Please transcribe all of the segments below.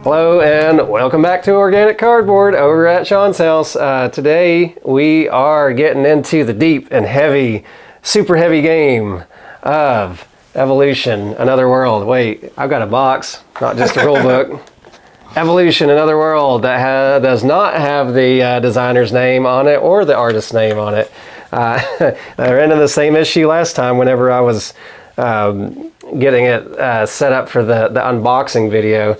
Hello and welcome back to Organic Cardboard over at Sean's house. Today we are getting into the deep and heavy, super heavy game of Evolution, Another World. Wait, I've got a box, not just a rule book. Evolution, Another World that does not have the designer's name on it or the artist's name on it. I ran into the same issue last time whenever I was getting it set up for the unboxing video.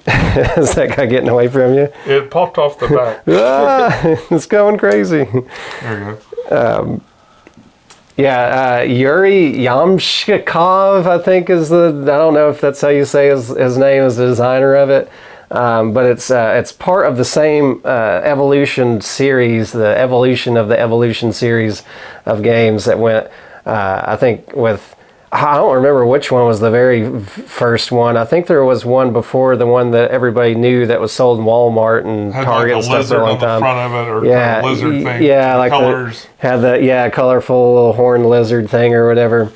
Is that guy getting away from you? It popped off the back. It's going crazy. There you go. Yuri Yamshikov, I think is I don't know if that's how you say his name, is the designer of it. But it's part of the same Evolution series, the evolution of the Evolution series of games that went, I think with, I don't remember which one was the very first one. I think there was one before the one that everybody knew that was sold in Walmart and Target and stuff for a long time. Had like a lizard on the front of it, or a lizard thing. Yeah, like colors. Had the colorful little horned lizard thing or whatever.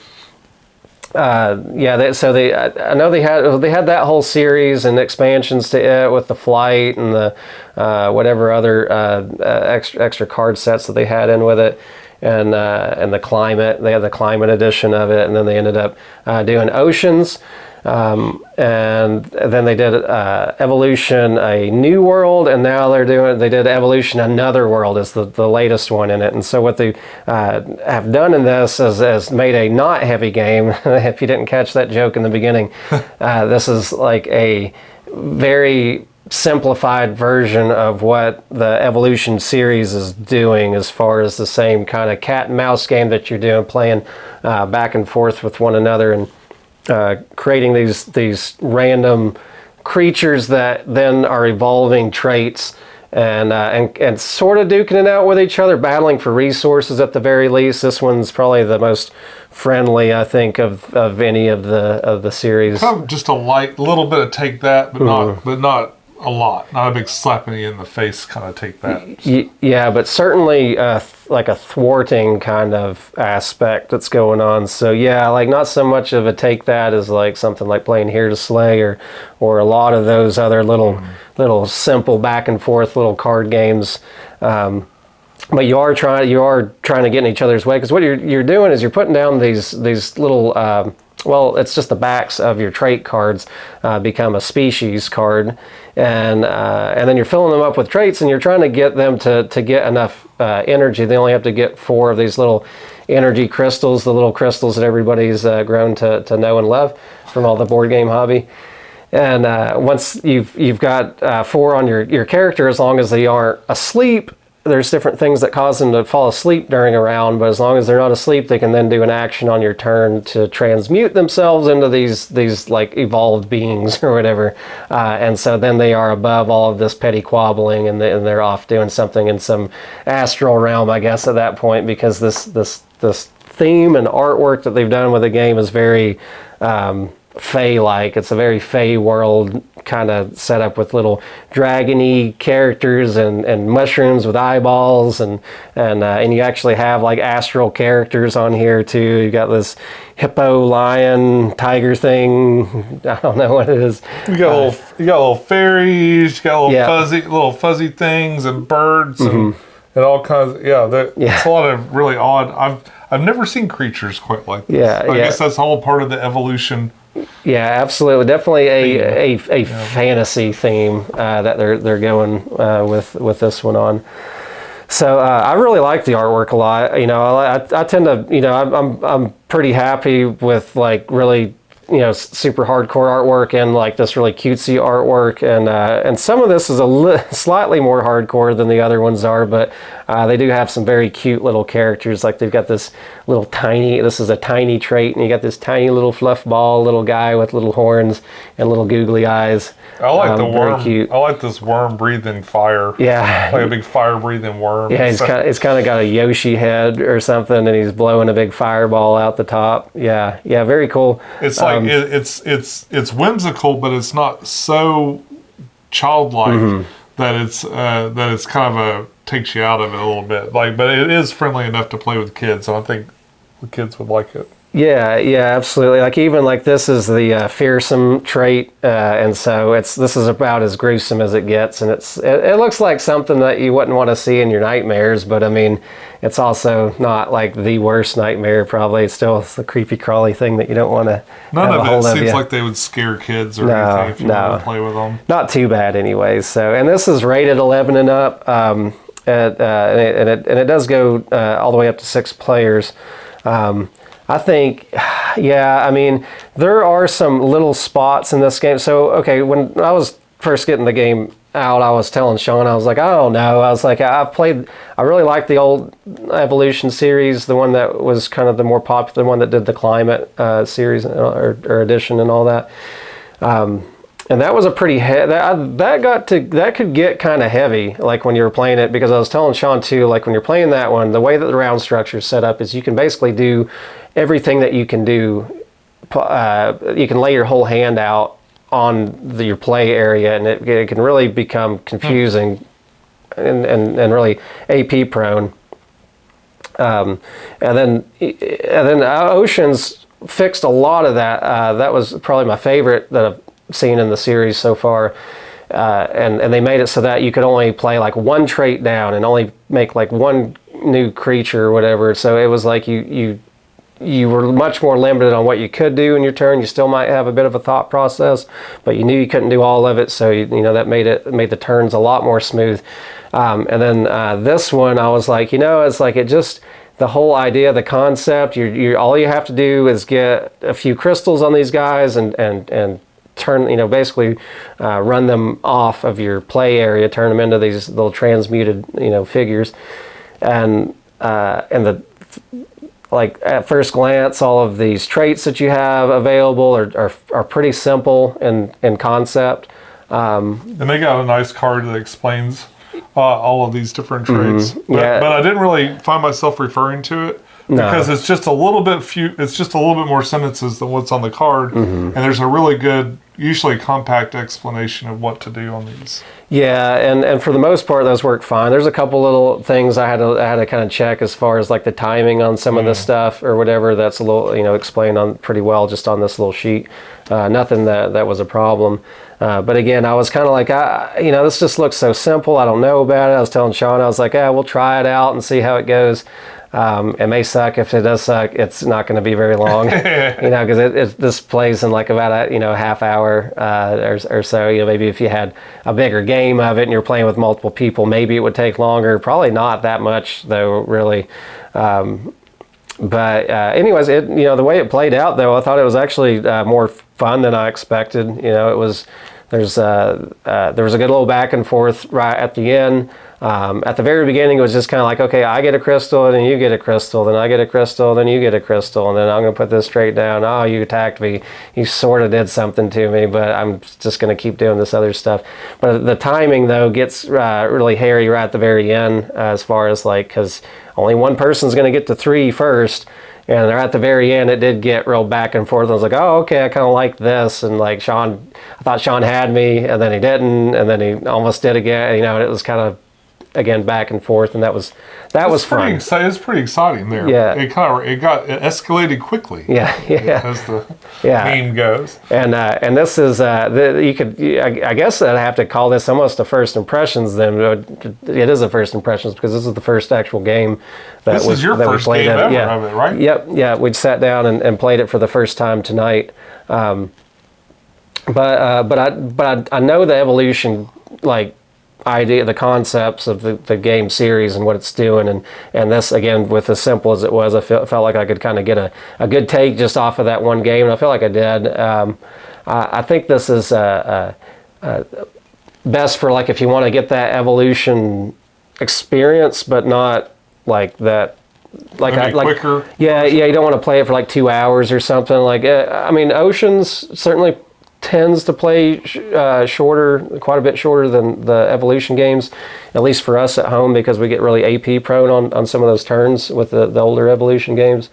I know they had that whole series and expansions to it with the flight and the whatever other extra card sets that they had in with it. And the climate, they had the climate edition of it, and then they ended up doing Oceans, and then they did Evolution, A New World, and now they did Evolution, Another World is the latest one in it. And so what they have done in this is made a not heavy game. If you didn't catch that joke in the beginning, this is like a very simplified version of what the Evolution series is doing, as far as the same kind of cat and mouse game that you're doing, playing back and forth with one another and creating these random creatures that then are evolving traits and sort of duking it out with each other, battling for resources at the very least. This one's probably the most friendly, I think, of any of the series. Kind of just a little bit of take that, but not a lot. Not a big slapping you in the face kind of take that. Yeah, but certainly like a thwarting kind of aspect that's going on. So yeah, like not so much of a take that as like something like playing Here to Slay or a lot of those other little simple back and forth little card games. But you are trying to get in each other's way, because what you're doing is you're putting down these little it's just the backs of your trait cards become a species card, and then you're filling them up with traits, and you're trying to get them to get enough energy. They only have to get 4 of these little energy crystals, the little crystals that everybody's grown to know and love from all the board game hobby. And once you've got 4 on your character, as long as they aren't asleep, there's different things that cause them to fall asleep during a round, but as long as they're not asleep, they can then do an action on your turn to transmute themselves into these like evolved beings or whatever. And so then they are above all of this petty quabbling, and they're off doing something in some astral realm, I guess, at that point, because this theme and artwork that they've done with the game is very Fey-like. It's a very Fey world kind of setup with little dragony characters and mushrooms with eyeballs, and you actually have like astral characters on here too. You got this hippo, lion, tiger thing. I don't know what it is. You got little fairies. You got little fuzzy things and birds and all kinds. It's a lot of really odd. I've never seen creatures quite like this. I guess that's all part of the Evolution. Yeah, absolutely. Definitely a fantasy theme that they're going with this one on. So I really like the artwork a lot. I tend to, I'm pretty happy with like really super hardcore artwork and like this really cutesy artwork, and some of this is slightly more hardcore than the other ones are, but they do have some very cute little characters. Like they've got this this is a tiny trait, and you got this tiny little fluff ball little guy with little horns and little googly eyes. I like the worm. Cute. I like this worm breathing fire. Yeah, like a big fire breathing worm. Yeah, it's kind of got a Yoshi head or something, and he's blowing a big fireball out the top. Yeah, very cool. It's like it's whimsical, but it's not so childlike that it's kind of takes you out of it a little bit. Like, but it is friendly enough to play with kids, and I think the kids would like it. Yeah, absolutely. Like even like this is the fearsome trait, and so this is about as gruesome as it gets, and it looks like something that you wouldn't want to see in your nightmares, but I mean, it's also not like the worst nightmare. Probably it's a creepy crawly thing that you don't want to. None of it seems like they would scare kids or anything if you want to play with them. Not too bad, anyways. So, and this is rated 11 and up, and it does go all the way up to 6 players. I think, yeah, I mean, there are some little spots in this game. So, okay, when I was first getting the game out, I was telling Sean, I was like, I don't know. I was like, I really like the old Evolution series, the one that was kind of the more popular one that did the climate series or edition and all that. And that was a pretty that could get kind of heavy, like when you were playing it, because I was telling Sean too, like when you're playing that one, the way that the round structure is set up is you can basically do everything that you can do. You can lay your whole hand out on your play area, and it can really become confusing and really AP prone. And then Oceans fixed a lot of that. That was probably my favorite that I've seen in the series so far, and they made it so that you could only play like one trait down and only make like one new creature or whatever. So it was like you were much more limited on what you could do in your turn. You still might have a bit of a thought process, but you knew you couldn't do all of it. So you know that made the turns a lot more smooth. And then this one, I was like, it's like the whole idea, the concept. You all you have to do is get a few crystals on these guys and turn, basically run them off of your play area, turn them into these little transmuted, figures, and like at first glance, all of these traits that you have available are pretty simple in concept. And they got a nice card that explains all of these different traits. But I didn't really find myself referring to it. Because it's just a little bit more sentences than what's on the card, and there's a really good, usually compact explanation of what to do on these. Yeah, and for the most part, those work fine. There's a couple little things I had to kind of check as far as like the timing on some of this stuff or whatever. That's a little explained on pretty well just on this little sheet. Nothing that was a problem. But again, I was kind of like, this just looks so simple. I don't know about it. I was telling Sean, I was like, we'll try it out and see how it goes. It may suck. If it does suck, it's not going to be very long, because this plays in like about a half hour or so. Maybe if you had a bigger game of it and you're playing with multiple people, maybe it would take longer. Probably not that much though, really. But anyways, the way it played out though, I thought it was actually more fun than I expected. There was a good little back and forth right at the end. At the very beginning, it was just kind of like, okay, I get a crystal, and then you get a crystal, then I get a crystal, then you get a crystal, and then I'm going to put this straight down. Oh, you attacked me. You sort of did something to me, but I'm just going to keep doing this other stuff. But the timing, though, gets really hairy right at the very end, as far as like, because only one person's going to get to 3 first. And they're at the very end, it did get real back and forth. I was like, oh, okay, I kind of like this. And like I thought Sean had me, and then he didn't, and then he almost did again. And it was kind of, again, back and forth, and that was fun. It's pretty exciting there. Yeah, it escalated quickly. Yeah, as the meme goes. And this is I guess I'd have to call this almost a first impressions. Then it is a first impressions because this is the first actual game this is your first game ever of it, right? Yep. Yeah, we sat down and played it for the first time tonight. But I know the evolution idea, the concepts of the game series and what it's doing, and this, again, with as simple as it was, I felt like I could kind of get a good take just off of that one game, and I feel like I did. I think this is best for like if you want to get that evolution experience, but not like that. Quicker. Yeah. You don't want to play it for like 2 hours or something. Oceans certainly tends to play quite a bit shorter than the evolution games, at least for us at home, because we get really AP prone on some of those turns with the older evolution games.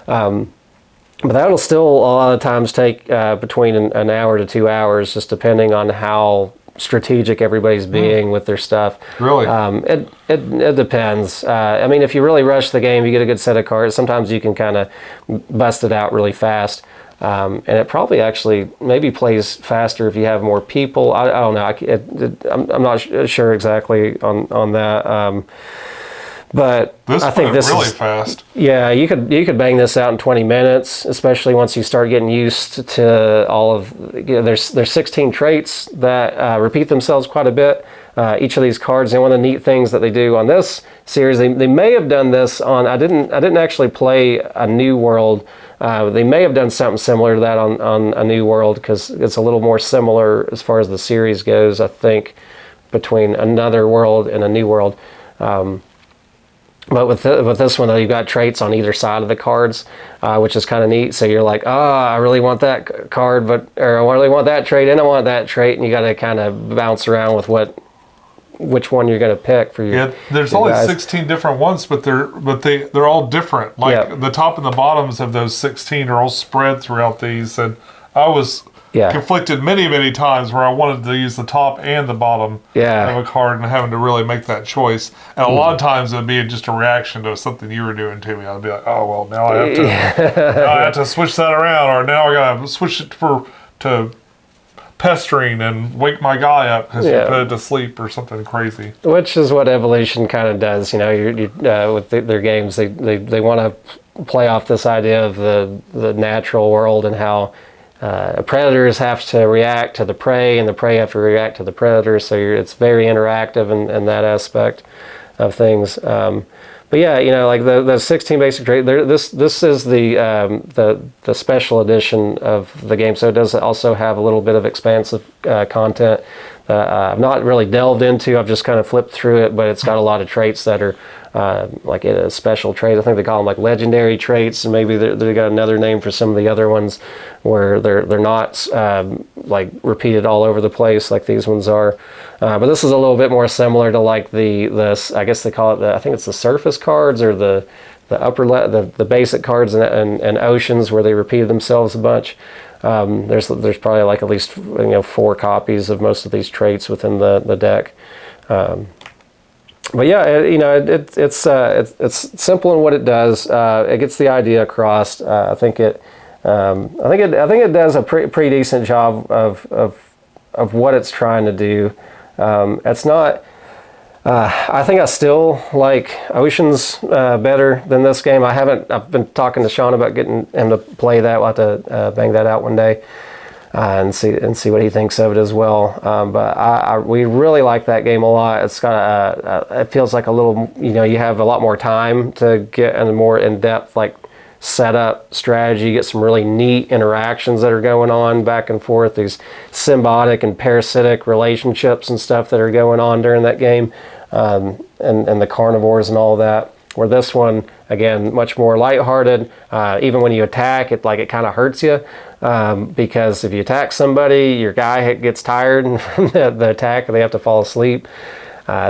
But that'll still a lot of times take between an hour to 2 hours, just depending on how strategic everybody's being with their stuff. Really? It depends. I mean, if you really rush the game, you get a good set of cards. Sometimes you can kind of bust it out really fast. And it probably actually maybe plays faster if you have more people. I don't know. I'm not sure exactly on that. But I think this really is fast. Yeah, you could bang this out in 20 minutes, especially once you start getting used to all of. There's 16 traits that repeat themselves quite a bit. Each of these cards, and one of the neat things that they do on this series, they may have done this on. I didn't actually play a New World. They may have done something similar to that on a New World, because it's a little more similar as far as the series goes, I think, between Another World and a New World. But with this one, though, you've got traits on either side of the cards, which is kind of neat. So you're like, I really want that card, or I really want that trait, and I want that trait, and you got to kind of bounce around with which one you're going to pick for your. Yeah, there's only 16 different ones, but they're all different. Like the top and the bottoms of those 16 are all spread throughout these, and I was conflicted many times where I wanted to use the top and the bottom of a card and having to really make that choice. And a lot of times it would be just a reaction to something you were doing to me. I'd be like, oh well, now I have to switch that around, or now I got to switch it to pestering and wake my guy up because you put it to sleep or something crazy. Which is what Evolution kind of does. You know, with their games, they want to play off this idea of the natural world and how predators have to react to the prey, and the prey have to react to the predator. So it's very interactive in that aspect of things. But yeah, you know, like the 16 basic traits. This is the special edition of the game, so it does also have a little bit of expansive content that I've not really delved into. I've just kind of flipped through it, but it's got a lot of traits that are like a special trait. I think they call them like legendary traits, and maybe they got another name for some of the other ones where they're not like repeated all over the place like these ones are. But this is a little bit more similar to like the I guess they call it I think it's the surface cards, or the the basic cards and oceans, where they repeated themselves a bunch. There's probably like at least 4 copies of most of these traits within the deck. But yeah, it's simple in what it does. It gets the idea across. I think it does a pretty decent job of what it's trying to do. It's not. I think I still like Oceans better than this game. I've been talking to Sean about getting him to play that. We'll have to bang that out one day and see what he thinks of it as well. But we really like that game a lot. It's got it feels like a little, you have a lot more time to get a more in-depth like setup strategy. You get some really neat interactions that are going on back and forth, these symbiotic and parasitic relationships and stuff that are going on during that game, and the carnivores and all that. Where this one, again, much more lighthearted. Even when you attack, it kind of hurts you, because if you attack somebody, your guy gets tired from the attack and they have to fall asleep.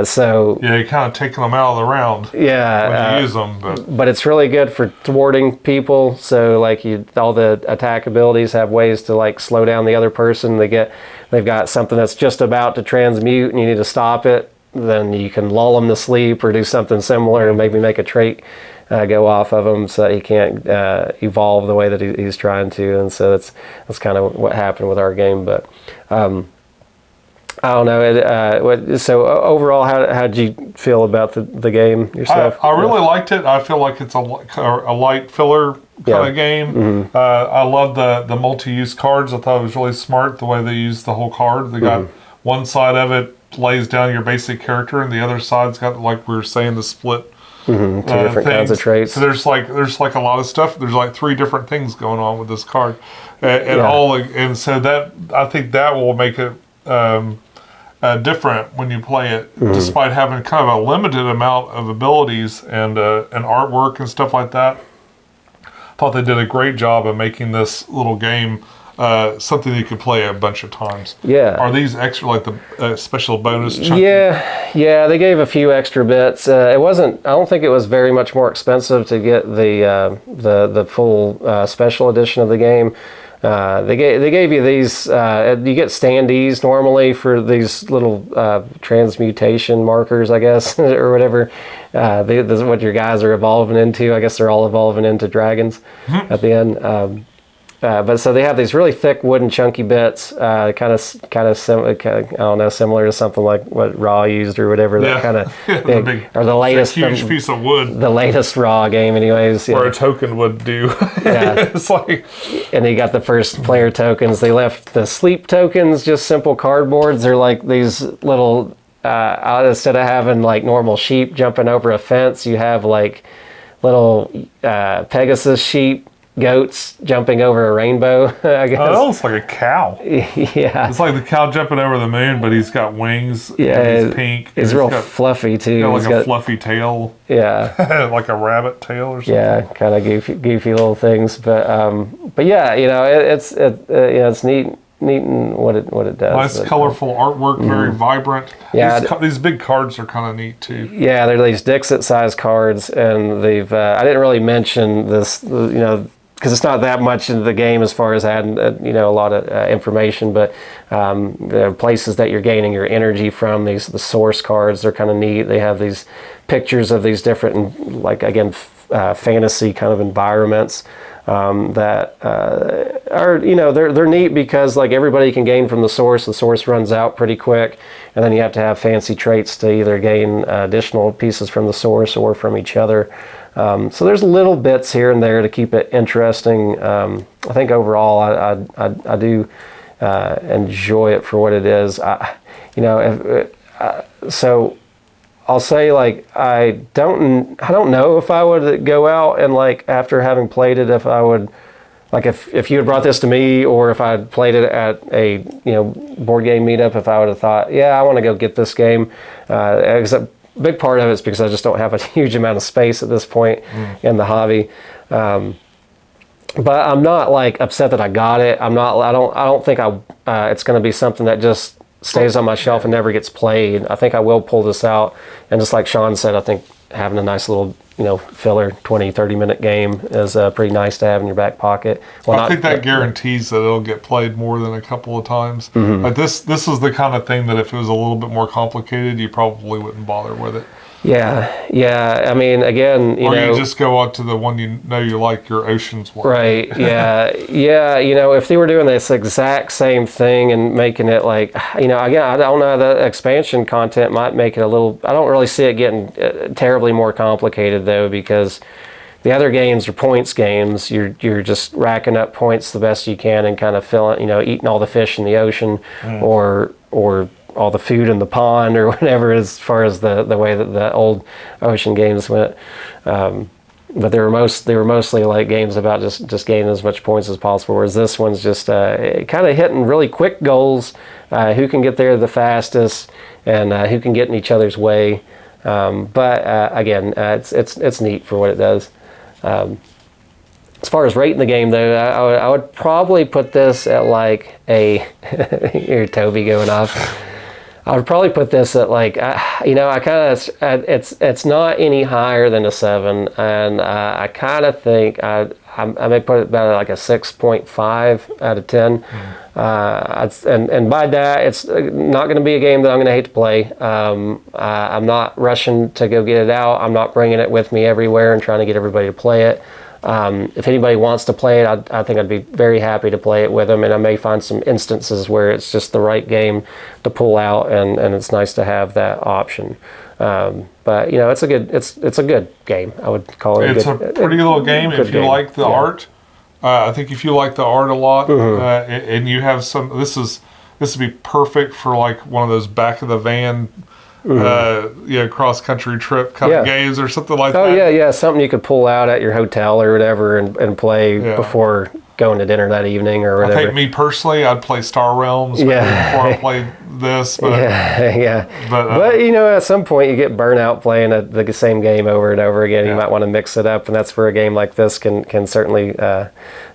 So yeah, you're kind of taking them out of the round. Yeah, when you use them, but it's really good for thwarting people. So like all the attack abilities have ways to like slow down the other person. They've got something that's just about to transmute and you need to stop it. Then you can lull them to sleep or do something similar and maybe make a trait go off of him so that he can't evolve the way that he's trying to. And so that's kind of what happened with our game. But I don't know. So overall, how did you feel about the game yourself? I really liked it. I feel like it's a light filler kind of game. Mm-hmm. I love the multi-use cards. I thought it was really smart the way they used the whole card. They got one side of it lays down your basic character, and the other side's got, like we were saying, the split. Two different kinds of traits. So there's like a lot of stuff. There's like 3 different things going on with this card, and so that I think that will make it different when you play it, despite having kind of a limited amount of abilities and artwork and stuff like that. I thought they did a great job of making this little game something you could play a bunch of times. Yeah. Are these extra, like the special bonus chunky? Yeah, they gave a few extra bits. It wasn't. I don't think it was very much more expensive to get the full special edition of the game. They gave you these. You get standees normally for these little transmutation markers, I guess, or whatever. This is what your guys are evolving into. I guess they're all evolving into dragons at the end. But so they have these really thick wooden chunky bits, I don't know, similar to something like what Raw used or whatever. That kind of big, or the latest huge piece of wood. The latest Raw game, anyways. Or a token would do. Yeah, it's like. And they got the first player tokens. They left the sleep tokens just simple cardboards. They're like these little. Instead of having like normal sheep jumping over a fence, you have like little Pegasus sheep. Goats jumping over a rainbow, I guess. Oh, it's like a cow. Yeah. It's like the cow jumping over the moon, but he's got wings. Yeah. He's pink. He's real fluffy, too. Got a fluffy tail. Yeah. Like a rabbit tail or something. Yeah, kind of goofy little things. But yeah, it's neat in what it does. Nice, colorful artwork, very vibrant. Yeah. These big cards are kind of neat, too. Yeah, they're these Dixit-sized cards, and they've... I didn't really mention this, because it's not that much into the game as far as adding, a lot of information, but the places that you're gaining your energy from, the source cards, they're kind of neat. They have these pictures of these different, like, again, fantasy kind of environments that are, they're neat because, like, everybody can gain from the source. The source runs out pretty quick, and then you have to have fancy traits to either gain additional pieces from the source or from each other. So there's little bits here and there to keep it interesting. I think overall I do enjoy it for what it is. So I'll say, like, I don't know if I would go out and, like, after having played it, if I would, like, if you had brought this to me, or if I had played it at a board game meetup, if I would have thought, yeah, I want to go get this game, except. Big part of it is because I just don't have a huge amount of space at this point in the hobby. But I'm not, like, upset that I got it. I don't think it's going to be something that just stays on my shelf and never gets played. I think I will pull this out, and just like Sean said, I think having a nice little filler 20-30 minute game is pretty nice to have in your back pocket. Well, I think that guarantees that it'll get played more than a couple of times. Like this is the kind of thing that if it was a little bit more complicated, you probably wouldn't bother with it. Yeah. I mean, again, you just go out to the one you like, your Oceans one. Right. Yeah. If they were doing this exact same thing and making it like, again, I don't know, the expansion content might make it a little. I don't really see it getting terribly more complicated though, because the other games are points games. You're just racking up points the best you can and kind of filling, eating all the fish in the ocean, or all the food in the pond, or whatever, as far as the way that the old ocean games went. But they were mostly like games about just gaining as much points as possible, whereas this one's just kind of hitting really quick goals, who can get there the fastest, and who can get in each other's way. But again, it's neat for what it does. As far as rating the game, though, I would probably put this at like a here Toby going off. I would probably put this at like, it's not any higher than a 7, and I kind of think I may put it about like a 6.5 out of 10. And by that, it's not going to be a game that I'm going to hate to play. I'm not rushing to go get it out. I'm not bringing it with me everywhere and trying to get everybody to play it. If anybody wants to play it, I think I'd be very happy to play it with them, and I may find some instances where it's just the right game to pull out, and it's nice to have that option. But it's a good game. I would call it. It's a pretty little game if you like the art. I think if you like the art a lot, and you have some, this would be perfect for like one of those back of the van. Cross country trip kind of games or something like that. Oh yeah, something you could pull out at your hotel or whatever and play before going to dinner that evening or whatever. I think me personally, I'd play Star Realms before I played this. But, but at some point you get burnt out playing the same game over and over again. You might want to mix it up, and that's where a game like this can certainly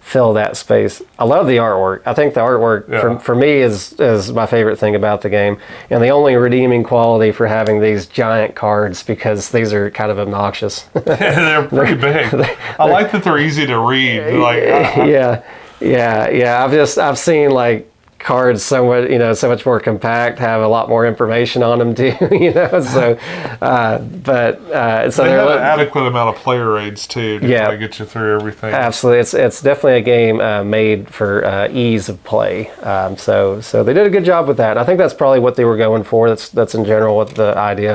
fill that space. I love the artwork. I think the artwork for me is my favorite thing about the game, and the only redeeming quality for having these giant cards, because these are kind of obnoxious. They're pretty big. I like that they're easy to read. Yeah. I've seen like cards so much more compact, have a lot more information on them too. So they have an adequate amount of player aids too to try to get you through everything. Absolutely, it's definitely a game made for ease of play. So they did a good job with that. I think that's probably what they were going for. That's in general what the idea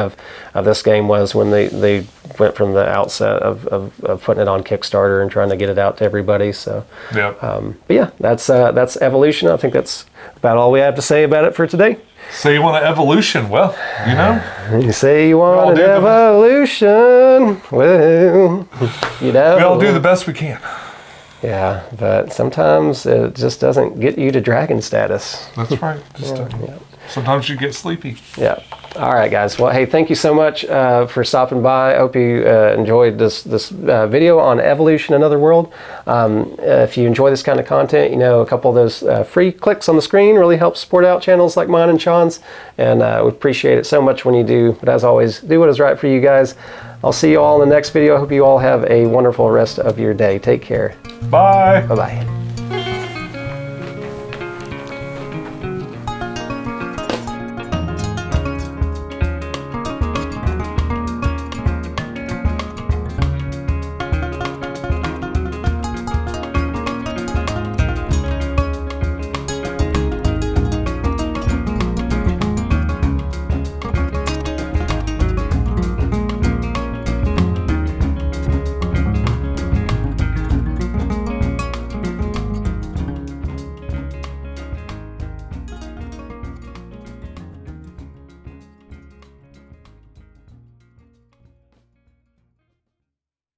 of this game was when they went from the outset of putting it on Kickstarter and trying to get it out to everybody. So but yeah, that's Evolution. I think that's about all we have to say about it for today. So you want an evolution? Well, you say you want an evolution. Well, we all do the best we can. Yeah, but sometimes it just doesn't get you to dragon status. That's right. Sometimes you get sleepy. Yeah. All right, guys. Well, hey, thank you so much for stopping by. I hope you enjoyed this video on Evolution Another World. If you enjoy this kind of content, a couple of those free clicks on the screen really help support out channels like mine and Sean's. And we appreciate it so much when you do. But as always, do what is right for you guys. I'll see you all in the next video. I hope you all have a wonderful rest of your day. Take care. Bye. Bye-bye.